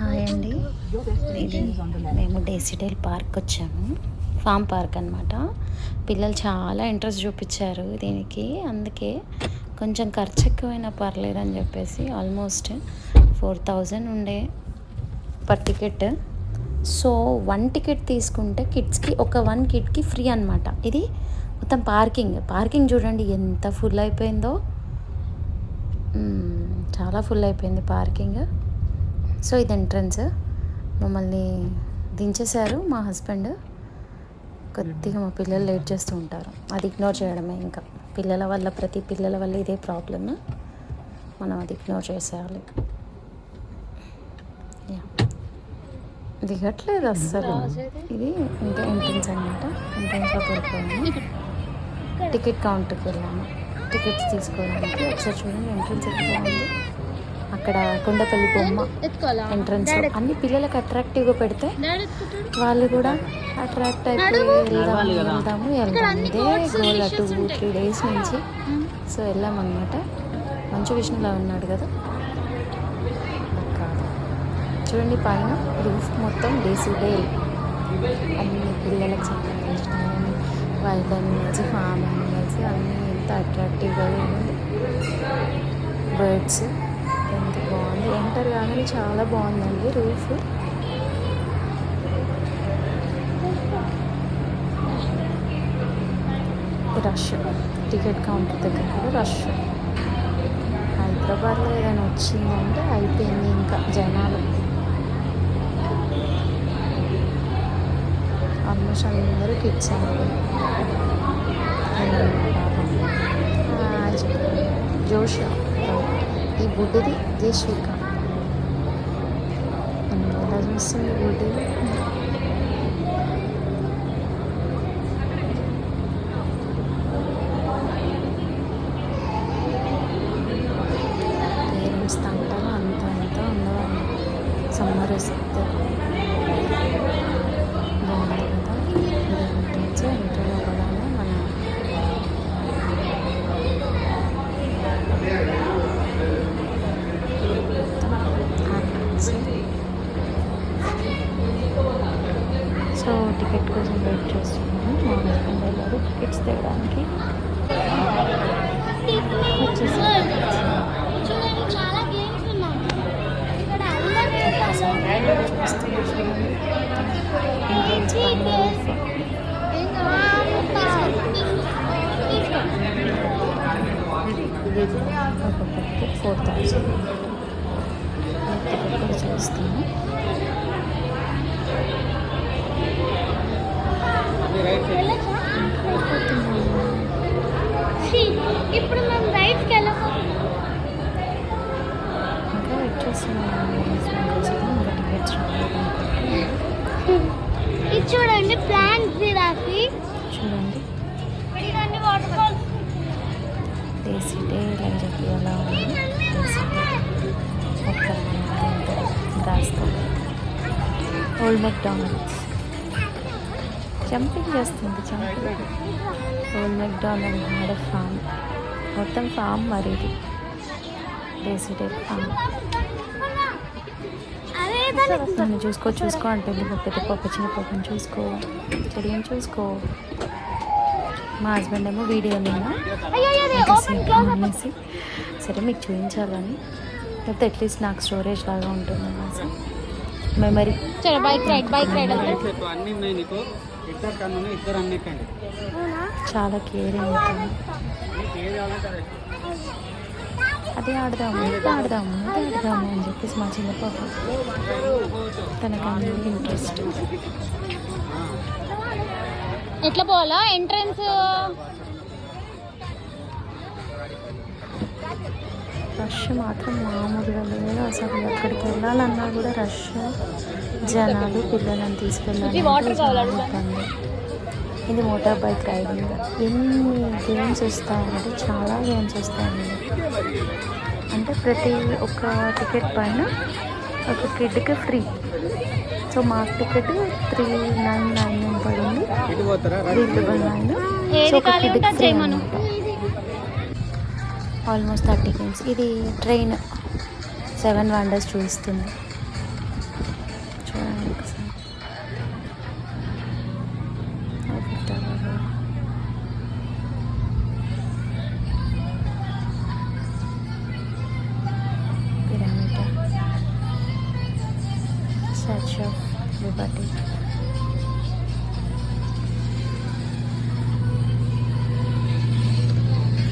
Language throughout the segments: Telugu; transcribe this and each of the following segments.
హాయ్ అండి. ఇది మేము డేసిడేల్ పార్క్ వచ్చాము. ఫామ్ పార్క్ అనమాట. పిల్లలు చాలా ఇంట్రెస్ట్ చూపించారు దీనికి. అందుకే కొంచెం ఖర్చు ఎక్కువైనా పర్లేదని చెప్పేసి ఆల్మోస్ట్ 4000 ఉండే పర్ టికెట్. సో 1 టికెట్ తీసుకుంటే కిడ్స్కి ఒక 1 కిడ్కి ఫ్రీ అనమాట. ఇది మొత్తం పార్కింగ్ చూడండి ఎంత ఫుల్ అయిపోయిందో. చాలా ఫుల్ అయిపోయింది పార్కింగ్. సో ఇది ఎంట్రన్స్. మమ్మల్ని దించేశారు మా హస్బెండ్. కొద్దిగా మా పిల్లలు లేట్ చేస్తూ ఉంటారు, అది ఇగ్నోర్ చేయడమే. ఇంకా ప్రతి పిల్లల వల్ల ఇదే ప్రాబ్లమ్, మనం అది ఇగ్నోర్ చేసేయాలి. దిగట్లేదు అస్సలు. ఇది ఇంకా ఎంట్రన్స్ అనమాట. ఎంట్రన్స్లోకి వెళ్ళిపోయాము. టికెట్ కౌంటర్కి వెళ్ళాము టికెట్స్ తీసుకోవడానికి. ఒకసారి చూడండి ఎంట్రన్స్ ఎక్కువ ఉంది. అక్కడ కొండపల్లి బొమ్మ ఎంట్రన్స్. అన్ని పిల్లలకు అట్రాక్టివ్గా పెడితే వాళ్ళు కూడా అట్రాక్ట్ అయిపోయి వెళ్దాము ఇదే గోల్ 2-3 డేస్ నుంచి. సో వెళ్ళామన్నమాట. మంచు విష్ణులా ఉన్నాడు కదా. చూడండి పైన రూఫ్ మొత్తం డేసిడేల్ అన్ని పిల్లలకు సంబంధించిన వైల్డ్ యానిమల్స్, ఫామ్ యానిమల్స్ అన్నీ ఎంత అట్రాక్టివ్గా ఉంది. బర్డ్స్ ఎంత బాగుంది. ఎంటర్ కాగానే చాలా బాగుందండి రూఫ్. రష్ టికెట్ కౌంటర్ దగ్గర కూడా రష్. హైదరాబాద్లో ఏదైనా వచ్చిందంటే అయిపోయింది ఇంకా జనాలు. ఆల్మోస్ట్ అందరూ కిడ్స్ అండి. జోష్ ఈ బుడ్డిది జయశ్రీక ఎలా చూస్తుంది బుడ్డిది. పేరెంట్స్ తంటాలు అంత ఉండవండి. సమ్మర్ వస్తే బాగుంది కదా. ఇది ఎంట్రన్స్. ఎంట్రీలో కూడా మన సో టికెట్ కోసం వెయిట్ చేస్తున్నాను. మా హస్బెండ్ వెళ్ళారు టికెట్స్ తేయడానికి. ఒక్కొక్కరికి 4000 టికెట్ కూడా చూస్తాను. ఇప్పుడు మేము రైడ్స్కి వెళ్ళకపోతున్నాం. ఇంకా వెయిట్ చేస్తున్నాను. ఇంకా టికెట్స్ ఇది చూడండి ప్లాంట్స్ రాసి చూడండి. ఇవన్నీ వాటర్ ఫాల్స్. డేసిడేల్ అని చెప్పి అలా ఉంది. రాస్తాం. ఓల్డ్ మెక్డానల్డ్స్ జంపింగ్ చేస్తుంది. Old MacDonald had farm. మొత్తం ఫామ్ మరి ఇది డేసిడేల్ ఫామ్. నన్ను చూసుకో అంటుంది. పెద్ద పాప చిన్న పాపని చూసుకో, చెల్లిని చూసుకో. మా హస్బెండ్ ఏమో వీడియో అనేసి సరే మీకు చూపించాలని, లేకపోతే అట్లీస్ట్ నాకు స్టోరేజ్ లాగా ఉంటుంది అనేసి మెమరీ. చాలా కేరింగ్ ఉంటుంది. అది ఆడదాము అని చెప్పేసి మా చిన్న పాప తనకు అన్ని ఇంట్రెస్ట్. ఎట్లా పోవాలా ఎంట్రన్స్? రష్ మాత్రం మామూలుగా లేదు అసలు. ఎక్కడికి వెళ్ళాలన్నా కూడా రష్. జనాలు పిల్లలను తీసుకెళ్ళాలి. ఇది మోటార్ బైక్ రైడింగ్. ఎన్ని గేమ్స్ వస్తాయంటే చాలా గేమ్స్ వస్తాయండి. అంటే ప్రతి ఒక్క టికెట్ పైన ఒక కిడ్కి ఫ్రీ. సో మా టికెట్ 399 పడింది, 399. సో ఒక కిడ్కి ఫ్రీ అనమాట. Almost 30 games. ఇది ట్రైన్ 7 వండర్స్ చూపిస్తుంది. ఒకసారి Eiffel Tower, pyramid, Statue of Liberty,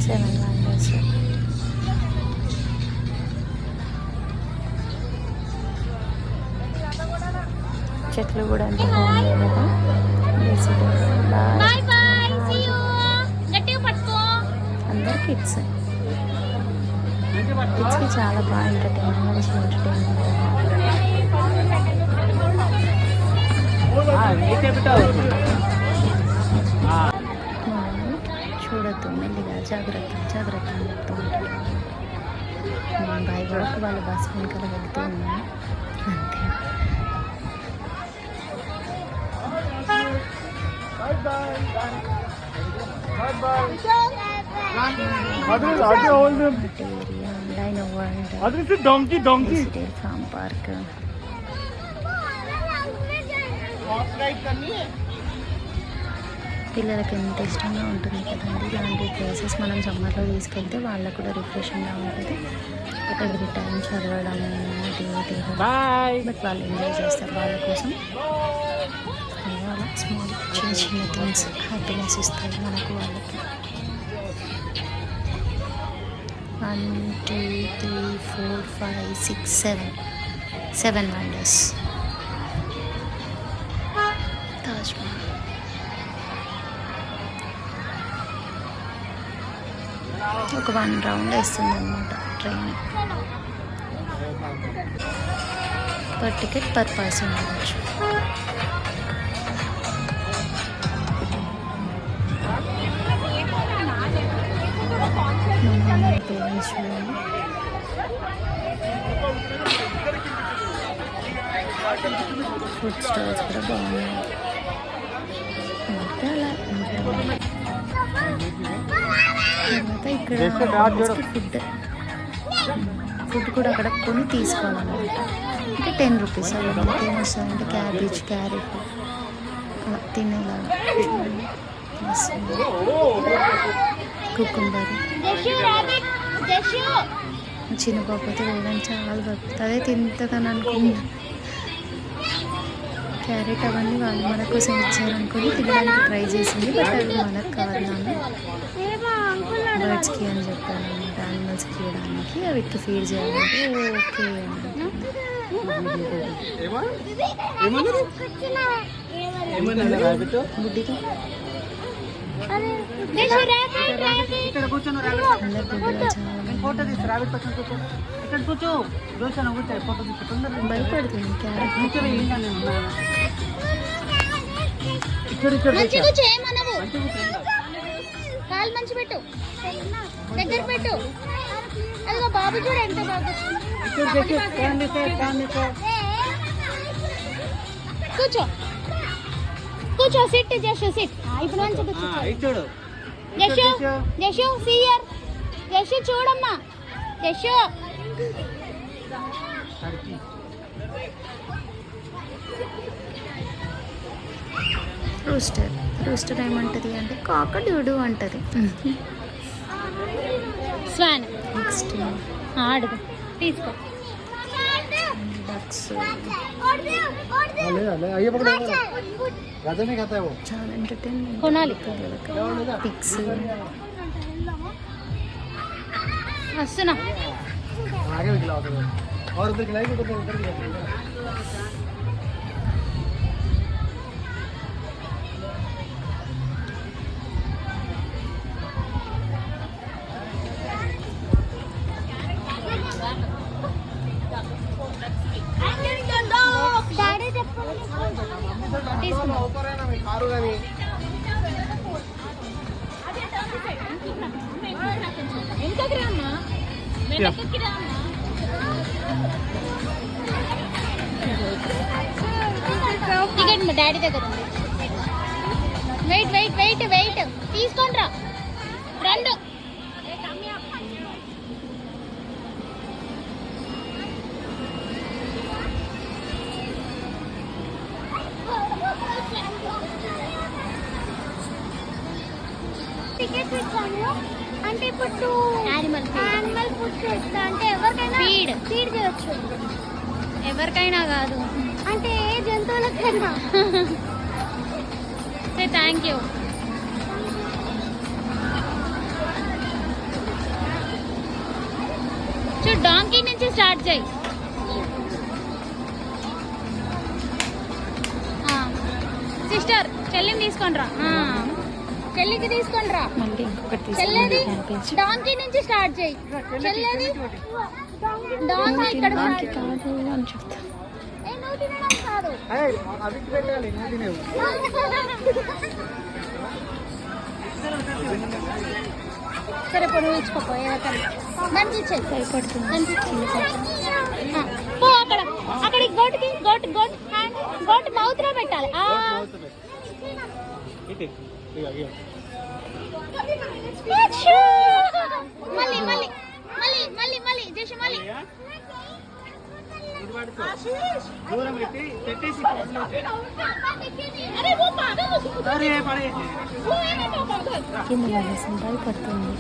seven wonders, చెట్లు కూడా ఎంత బాగున్నాయి కదా. Bye bye, see you. గట్టిగా పట్టుకో. అందరు కిడ్స్ కిడ్స్కి చాలా బాగా ఎంటర్టైన్మెంట్, మంచి ఎంటర్టైన్మెంట్. చూడొద్దు, మెల్లిగా జాగ్రత్త జాగ్రత్త అని చెప్తూ ఉంటాడు. నేను బై వాక్ వాళ్ళ బస్ వెనకాల వెళ్తూ ఉన్నాను అంతే. డైనో వరల్డ్, ఫార్మ్ పార్క్, పిల్లలకి ఎంత ఇష్టంగా ఉంటుంది కదండి ఇలాంటి ప్లేసెస్. మనం సమ్మర్లో తీసుకెళ్తే వాళ్ళకు కూడా రిఫ్రెషింగ్గా ఉంటుంది. ఎవ్రీ టైం చదవడం అది బట్ వాళ్ళు ఎంజాయ్ చేస్తారు. వాళ్ళ కోసం అలా స్మాల్ చిన్న చిన్న థింగ్స్ హ్యాపీనెస్ ఇస్తాయి మనకు వాళ్ళకి. 1 2 3 4 5 6 7 వండర్స్. తాజ్ మహల్, ఒక 1 రౌండ్ వేస్తుంది అనమాట train. Per ticket per person అవ్వచ్చు. పేరెంట్స్ చూడండి, ఫుడ్ స్టాల్స్ కూడా బాగున్నాయి. అంటే అలా తర్వాత ఇక్కడ ఫుడ్ కూడా అక్కడ కొని తీసుకోవాలన్నమాట. అంటే 10 రూపీస్. అలా మనకి ఏమొస్తుందంటే క్యాబేజ్, క్యారెట్ అలా తినేలాగా. కుకుంబర్, చిన్న పాపతో వేయడానికి చాలా దొరుకుతుంది. అదే తింటుందని అనుకుంటా. క్యారెట్ అవన్నీ వాళ్ళు మన కోసం ఇచ్చారనుకుని తినడానికి ట్రై చేసింది. బట్ అవి మనకు కావాలన్నా బర్డ్స్కి అని చెప్పాను అనమాట, యానిమల్స్కి ఇవ్వడానికి, వీటికి ఫీడ్ చేయాలంటే ఓకే బుడ్డితో భయపడుతుంది క్యారెట్. కాలు మంచి పెట్టు, దగ్గర పెట్టు. అదిగో బాబు చూడు ఎంత బాబు. కూర్చో కూర్చో, సిట్ జషు సిట్. ఇప్పుడు మంచి చూడు జషు, జషు సీయర్, జషు చూడమ్మా, జషు. రూస్టర్, రూస్టర్ ఏమంటది అంటే కాకడూడు అంటది. స్వాన్ నెక్స్ట్ అడుగు తీసుకో. డక్స్ చాలా ఎంటర్టైన్మెంట్ కొనాలి. పిక్స్, వస్తున్నా. టికెట్ మా డాడీ దగ్గర ఉంది. వెయిట్ వెయిట్ వెయిట్ వెయిట్, తీసుకోండి రా రెండు. టికెట్స్ ఇచ్చాము అంటే ఇప్పుడు యానిమల్ ఫుడ్ ఇస్తా అంటే ఎవరికైనా ఫీడ్ చేయొచ్చు, ఎవరికైనా కాదు అంటే జంతువులకైనా. Thank you. చూడు డాంకీ నుంచి స్టార్ట్ చేయి. సిస్టర్ చెల్లిని తీసుకొనిరా, చెల్లికి తీసుకొనిరా. మళ్ళీ ఇంకొకటి చెల్లేది డాంకీ నుంచి స్టార్ట్ చేయి. చెల్లేది డాంకీ ఇక్కడ డాంకీ కాదు అని చెప్తా. నువ్వు తినడం కాదు. సరే పొడుగు ఇచ్చుకోపో దానికి ఇచ్చేది భయపడుతుంది. పో అక్కడ అక్కడికి గోటుకి గోట్ మౌత్ లో పెట్టాలి. మళ్ళీ మళ్ళీ మళ్ళీ మళ్ళీ మళ్ళీ చేసి మళ్ళీ కింద పడేసి భయపడుతుంది.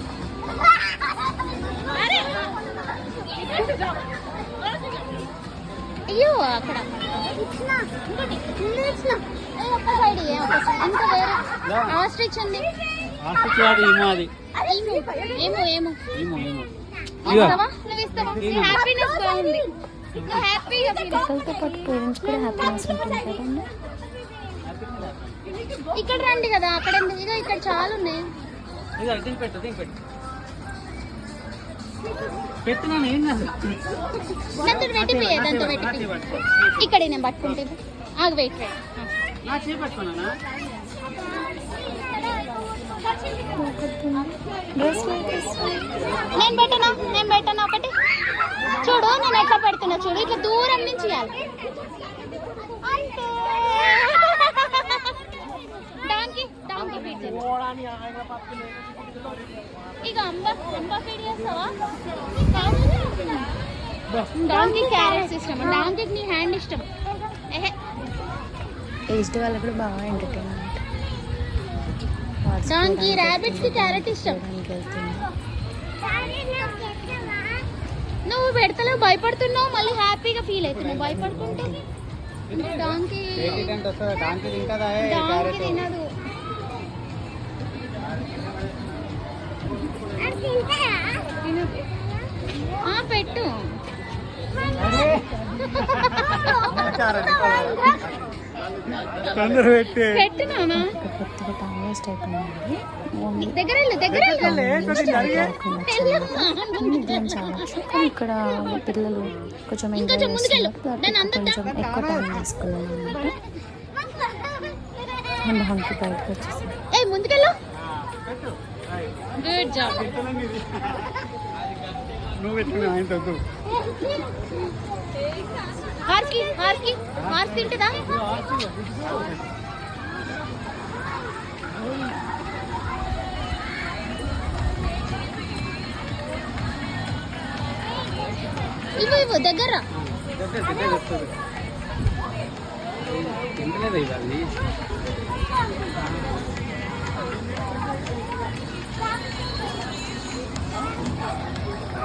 అయ్యో అక్కడ ఇంకా వేరే ఆస్ట్రిచ్ ఉంది. నువ్వు ఇస్తావా? హ్యాపీనెస్ బాగుంది. పిల్లలతో పాటు పేరెంట్స్ కూడా హ్యాపీనెస్ ఉంటుంది కదండి. ఇక్కడ రండి కదా, అక్కడ ఇదో ఇక్కడ చాలా ఉన్నాయి. దాంతో పెట్టిపోయే ఇక్కడ నేను పట్టుకుంటే ఆగు వెయిట్ నేను పెట్టనా ఒకటి చూడు నేను ఎట్లా పెడుతున్నా చూడు ఇట్లా దూరం నుంచి ఇవ్వాలి. డాంకీ ఫీడ్ ఇక అంబా ఫీడ్ చేస్తావా? డాంకీ క్యారెట్స్ ఇష్టం, డాంకీకి నీ హ్యాండ్ ఇష్టం. ఏజ్డ్ వాళ్ళకి కూడా బాగా ఎంటర్టైన్మెంట్. డాంకీ ర్యాబిట్స్ కి క్యారెట్ ఇష్టం. నువ్వు పెడతలేవు, భయపడుతున్నావు, మళ్ళీ హ్యాపీగా ఫీల్ అవుతున్నావు. భయపడుకుంటే డాంకీ తినదు. పెట్టు పెట్టు నానా. కొత్తగా టైం వేస్ట్ అయిపోయింది. దగ్గర చావచ్చు కానీ ఇక్కడ పిల్లలు కొంచెం ఎంజాయ్ చేస్తున్నారు. కొంచెం ఎక్కువ టైం తీసుకున్నాం అన్నమాట. హంకి బయటకు వచ్చేసాం. ముందుకెళ్ళు. Good job. హార్స్ తింటుందా? ఇవ్వు దగ్గర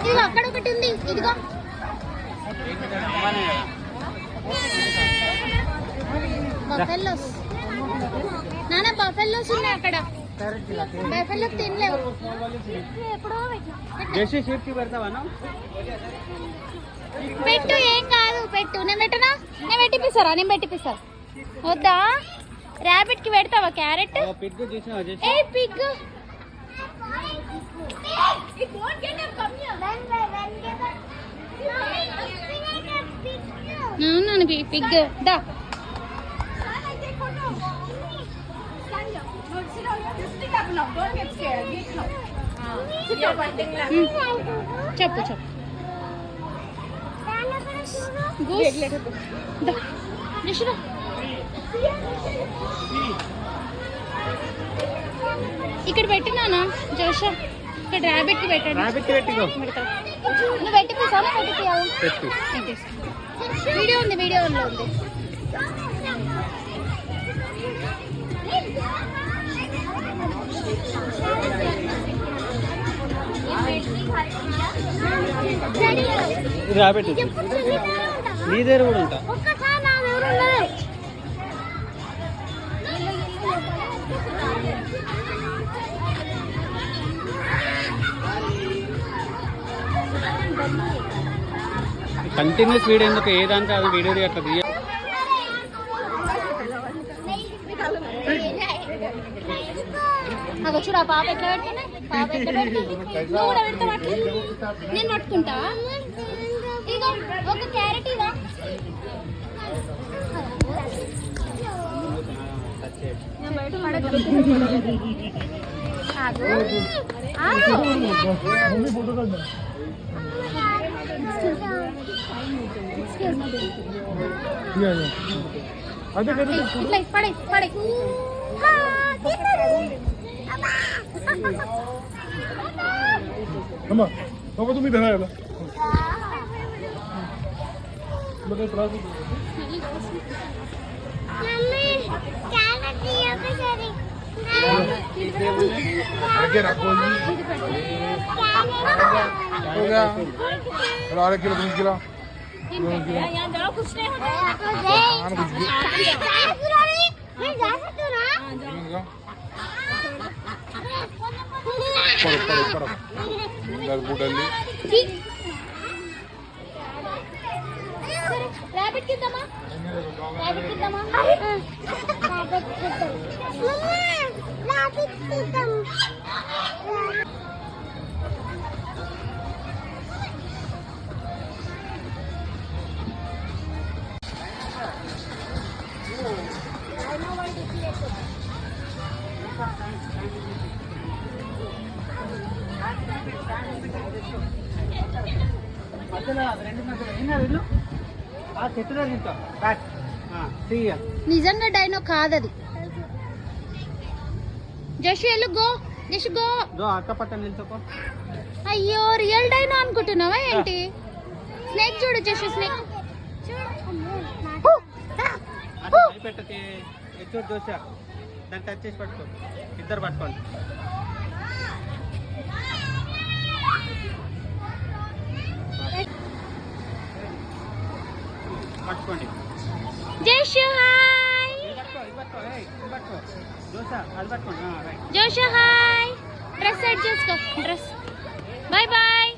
ఇదిగో అక్కడ ఒకటి ఉంది. ఇదిగో బఫెల్లోస్ నాన్న, బఫెల్లోస్ ఉన్నాయి అక్కడ. బఫెల్లో తినలేవు. పెట్టు ఏం కాదు పెట్టు. నేను పెట్టనా? నేను పెట్టిపిస్తారా? వద్దా? ర్యాబిట్ కి పెడతావా క్యారెట్? ఏ పిగ్ అవును పిగ్ దా. చెప్పు ఇక్కడ పెట్టినానా జోషా? ఇక్కడ ర్యాబిట్ కి పెట్టాడు. నువ్వు పెట్టిపోసాను. వీడియో ఉంది. ఇది రాబెట్టు నీ దగ్గర కూడా ఉంటా ఒక్కసారి నా దగ్గర ఉండదు. కంటిన్యూస్ వీడియో ఎందుకు ఏదంటే అది వీడియో అట్లా తీయ నాకు చూడ పాప ఎట్లా పెడుతున్నా, పాప ఎట్లా పెడుతుంది, నువ్వు కూడా పెడతావు అట్లా, నేను పట్టుకుంటా. ఇదిగో ఒక క్యారెట్ ఇదా, ఆగు. ఇట్లా పడే పడే Mamma, vad var de inte här eller? Men det är bra. Mummy carrot తీయొకసారి. आगे रखो जी. हो गया. और 1 किलो 3 किलो. यहाँ जाओ कुछ नहीं होता. मैं जा सकती हूँ ना. पड़ो. दस बुटली. ठीक. रैबिट कितना? रैबिट कितना? रैबिट कितना? मम्मा, रैबिट कितना? నిజంగా డైనో కాదది. జషు ఎల్లు గో, జషు గో. అక్క పక్కన నిల్చోకో. అయ్యో రియల్ డైనో అనుకుంటున్నావా ఏంటి? స్నేక్ చూడు జషు, స్నేక్ పెట్టకి చూడు దోశ దాన్ని టచ్ చేసి పట్టుకో, ఇద్దరు పట్టుకోండి. పట్టుకోండి. Jashu hi. Joshu hi. Dress set చేసుకో, dress. Bye bye.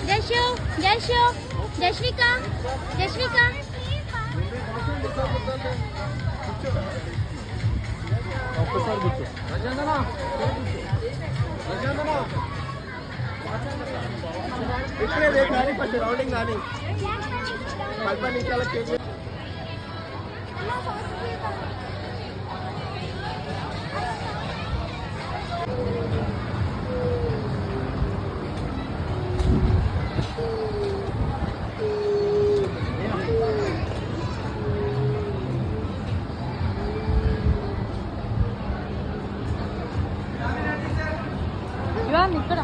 Jashu, Jashu, Jasvika, Jasvika. ఒక్కసారి కూర్చో. ఇక్కడే కానీ ఫస్ట్ రౌండింగ్ కానీ 10 నిమిషాల కేజీ. ఇక్కడ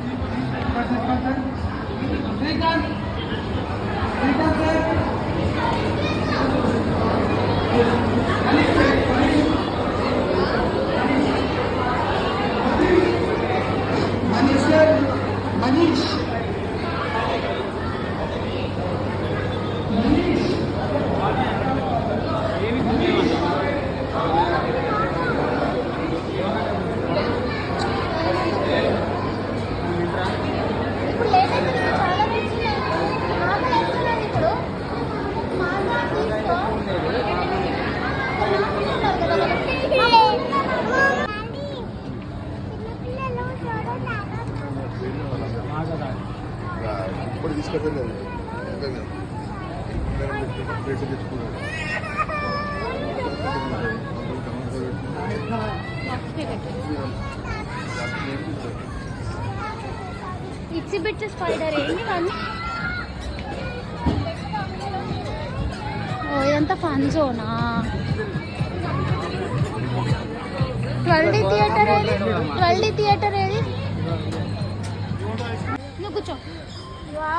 ఇప్పుడు తీసుకెళ్ళలేదు ప్లేట్ తెచ్చుకున్నాడు ఎగ్జిబిట్ స్పైడర్ ఏంటి కానీ ఓ ఇదంతా ఫన్ జోనా 12D థియేటర్ ఏది 12D థియేటర్ ఏది నువ్వు కూర్చో వా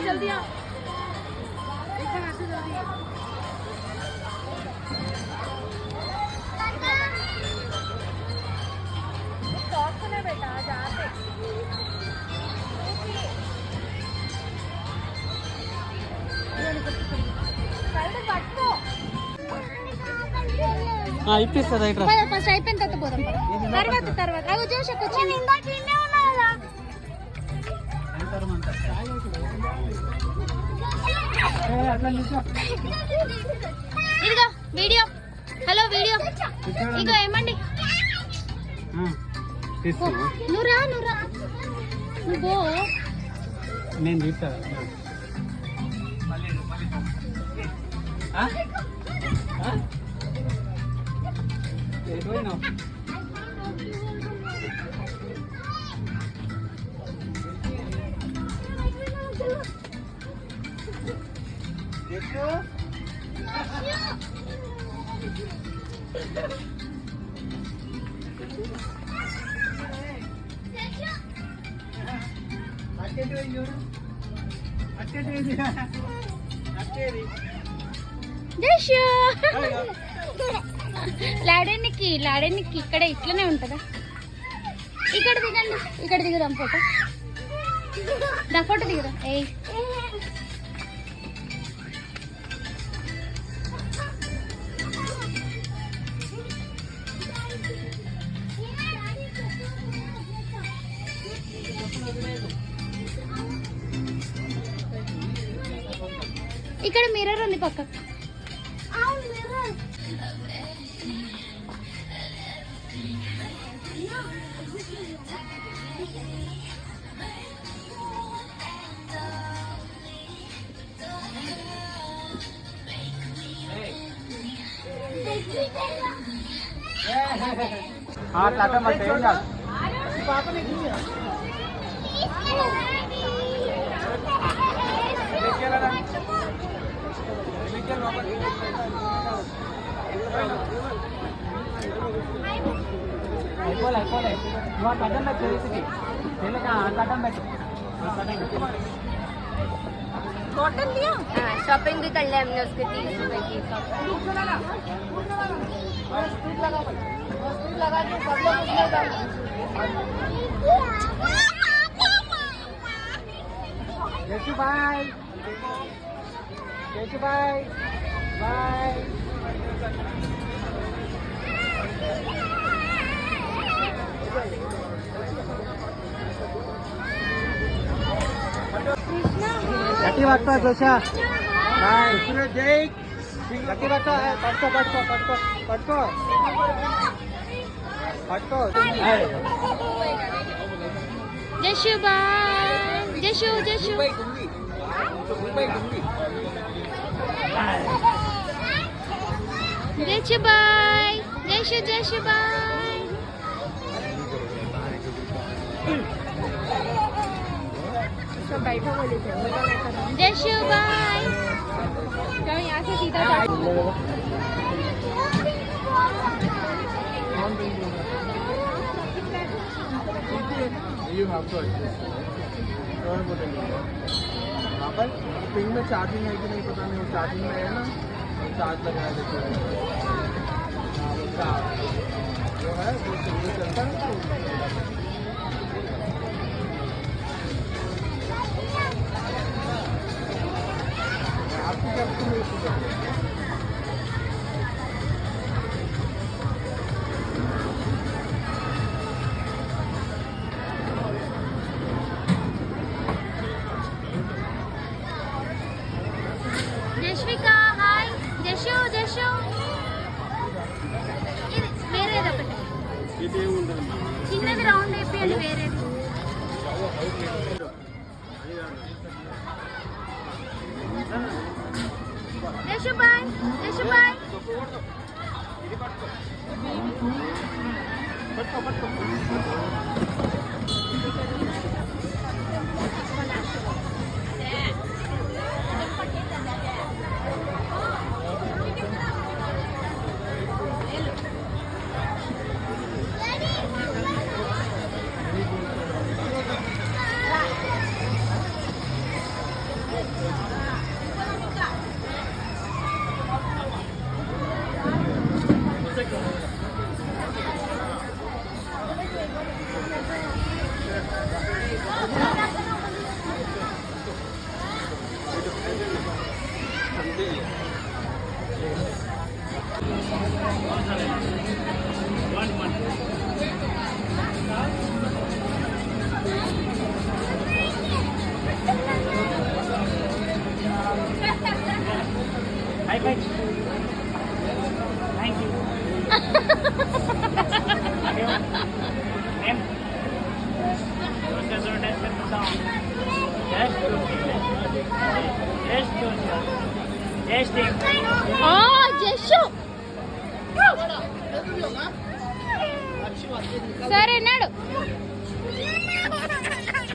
జల్దీ ఇప్పిస్తుంది ఇట్లా ఫస్ట్ అయిపోయిన తర్వాత పోదాం తర్వాత అవి జోషక్ వచ్చింది ఇదిగో వీడియో హలో వీడియో ఇగో ఏమండి నువ్వు రా నువ్వు నేను చూస్తా లాడెన్నికి ఇక్కడ ఇట్లనే ఉంటుందా ఇక్కడ దిగండి ఇక్కడ దిగుదాం ఫోటో దిగుదాం ఏయ్ ఇక్కడ మిర్రర్ ఉంది పక్క शॉपिंग भी कर ले हमने उसके 30 रुपए की बाय बाय గట్టి పట్టుకో జోషా జై గట్టి పట్టుకో పట్టుకో పట్టుకో పట్టుకో పట్టుకో జషు బాయ్ జషు బాయ్ జషు బాయ్ जशु बाय चलो यहाँ से सीधा पिंग में चार्जिंग है कि नहीं पता नहीं, चार्जिंग में है ना, चार्ज लगाया देखो जो है वो चलता है। జస్వికా హాయ్ జషు వేరేది ఒకటి చిన్నది రౌండ్ అయిపోయింది వేరేది జషు బాయ్, జషు బాయ్. ఇది పట్టుకో. పట్టుకో పట్టుకో. High five. Thank you. Name? జషు సరే నాడు